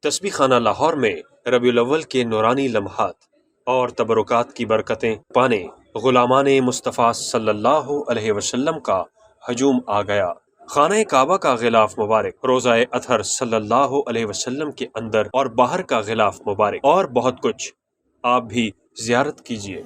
तस्बीह खाना लाहौर में रबीउल अव्वल के नूरानी लम्हात और तबरुकात की बरकतें पाने गुलामाने मुस्तफ़ा सल्लल्लाहु अलैहि वसल्लम का हजूम आ गया। खाना काबा का गिलाफ मुबारक, रोज़ाए अतहर सल्लल्लाहु अलैहि वसल्लम के अंदर और बाहर का गिलाफ मुबारक और बहुत कुछ, आप भी ज़ियारत कीजिए।